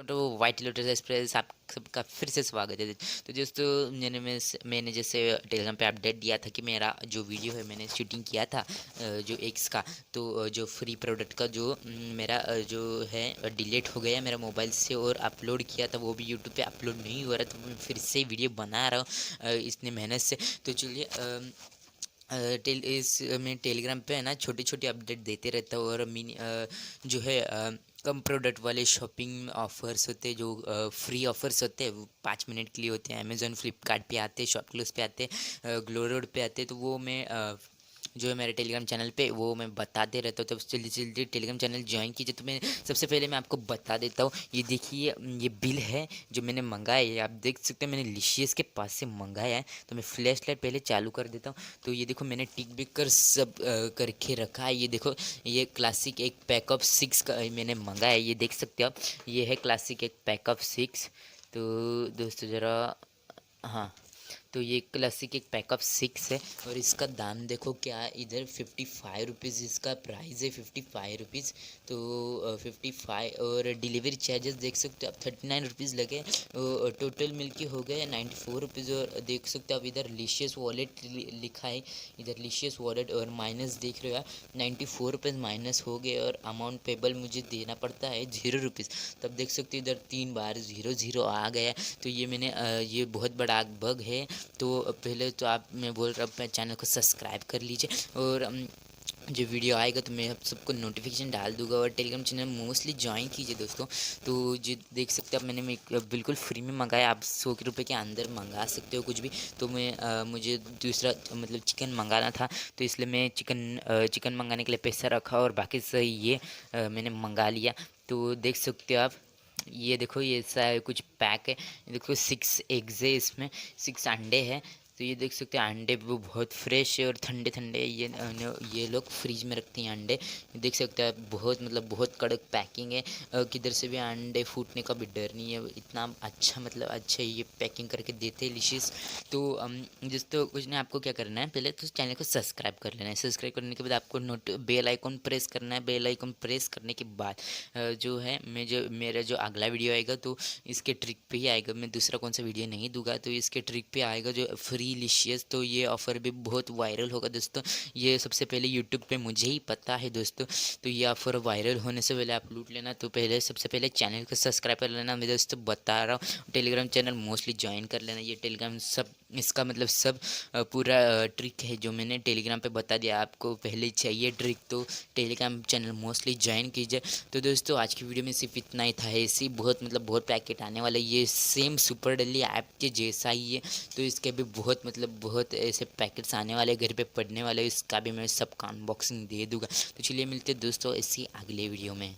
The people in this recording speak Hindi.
तो वाइट लोटस एक्सप्रेस आप सबका फिर से स्वागत है। तो दोस्तों मैंने जैसे टेलीग्राम पे अपडेट दिया था कि मेरा जो वीडियो है मैंने शूटिंग किया था जो एक्स का, तो जो फ्री प्रोडक्ट का जो मेरा जो है डिलीट हो गया मेरा मोबाइल से, और अपलोड किया था वो भी यूट्यूब पे अपलोड नहीं हो रहा, तो मैं फिर से वीडियो बना रहा हूँ इतने मेहनत से। तो चलिए मैं टेलीग्राम पे है ना छोटी छोटी अपडेट देते रहता हूँ, और मिनी जो है कम प्रोडक्ट वाले शॉपिंग ऑफर्स होते हैं, जो फ्री ऑफर्स होते हैं वो 5 मिनट के लिए होते हैं। अमेज़ॉन फ्लिपकार्ट पे आते हैं, शॉपक्लूज पे आते हैं, ग्लो रोड पे आते हैं, तो वो मैं जो है मेरे टेलीग्राम चैनल पे वो मैं बताते रहता हूँ। तो जल्दी जल्दी टेलीग्राम चैनल ज्वाइन कीजिए। तो मैं सबसे पहले मैं आपको बता देता हूँ, ये देखिए ये बिल है जो मैंने मंगाया है, आप देख सकते हैं मैंने लिशियस के पास से मंगाया है। तो मैं फ्लैश लाइट पहले चालू कर देता हूँ। तो ये देखो मैंने टिक बिक कर सब करके रखा है। ये देखो ये क्लासिक एक पैक ऑफ 6 का मैंने मंगाया है, ये देख सकते हो आप, ये है क्लासिक एक पैक ऑफ 6। तो दोस्तों ज़रा, हाँ, तो ये क्लासिक एक पैक ऑफ 6 है, और इसका दाम देखो क्या है, इधर 55 रुपीज़ इसका प्राइस है, 55 रुपीज़। तो 55, और डिलीवरी चार्जेस देख सकते हो आप 39 रुपीज़ लगे, टोटल मिलके हो गए 94 रुपीज़। और देख सकते हो आप इधर लिशियस वॉलेट लिखा है, इधर लिशियस वॉलेट, और माइनस देख रहे हो आप 94 रुपीज़ माइनस हो गए, और अमाउंट पेबल मुझे देना पड़ता है 0 रुपीज़। तब देख सकते हो इधर 3 बार 0 0 आ गया। तो ये मैंने ये बहुत बड़ा बग है। तो पहले तो आप, मैं बोल रहा हूँ अपने चैनल को सब्सक्राइब कर लीजिए, और जो वीडियो आएगा तो मैं आप सबको नोटिफिकेशन डाल दूंगा, और टेलीग्राम चैनल मोस्टली ज्वाइन कीजिए दोस्तों। तो जो देख सकते हो आप, मैंने बिल्कुल फ्री में मंगाया, आप 100 रुपये के अंदर मंगा सकते हो कुछ भी। तो मैं मुझे दूसरा मतलब चिकन मंगाना था, तो इसलिए मैं चिकन मंगाने के लिए पैसा रखा, और बाकी सही ये मैंने मंगा लिया। तो देख सकते हो आप, ये देखो ये ऐसा है कुछ पैक है, ये देखो 6 एग्स है इसमें, 6 अंडे हैं। तो ये देख सकते हैं अंडे वो बहुत फ्रेश है और ठंडे ठंडे, ये लोग फ्रीज में रखते हैं अंडे। देख सकते हैं बहुत मतलब बहुत कड़क पैकिंग है, किधर से भी अंडे फूटने का भी डर नहीं है, इतना अच्छा मतलब अच्छा ये पैकिंग करके देते हैं लिशियस। तो दोस्तों कुछ नहीं, आपको क्या करना है, पहले तो चैनल को सब्सक्राइब कर लेना है। सब्सक्राइब करने के बाद आपको बेल आइकॉन प्रेस करना है। बेल आइकॉन प्रेस करने के बाद जो है मेरा जो अगला वीडियो आएगा तो इसके ट्रिक पे ही आएगा, मैं दूसरा कौन सा वीडियो नहीं दूंगा। तो इसके ट्रिक पे आएगा जो फ्री लिशियस, तो ये ऑफ़र भी बहुत वायरल होगा दोस्तों। ये सबसे पहले यूट्यूब पे मुझे ही पता है दोस्तों, तो ये ऑफ़र वायरल होने से पहले आप लूट लेना। तो पहले सबसे पहले चैनल को सब्सक्राइब कर लेना, मैं दोस्तों बता रहा हूँ। टेलीग्राम चैनल मोस्टली ज्वाइन कर लेना। ये टेलीग्राम सब इसका मतलब सब पूरा ट्रिक है जो मैंने टेलीग्राम पे बता दिया। आपको पहले चाहिए ट्रिक तो टेलीग्राम चैनल मोस्टली ज्वाइन कीजिए। तो दोस्तों आज की वीडियो में सिर्फ इतना ही था। ऐसी बहुत मतलब बहुत पैकेट आने वाला है, ये सेम सुपर डेली ऐप के जैसा ही है, तो इसके भी बहुत मतलब बहुत ऐसे पैकेट्स आने वाले घर पे पड़ने वाले, इसका भी मैं सबका अनबॉक्सिंग दे दूँगा। तो चलिए मिलते हैं दोस्तों इसी अगले वीडियो में।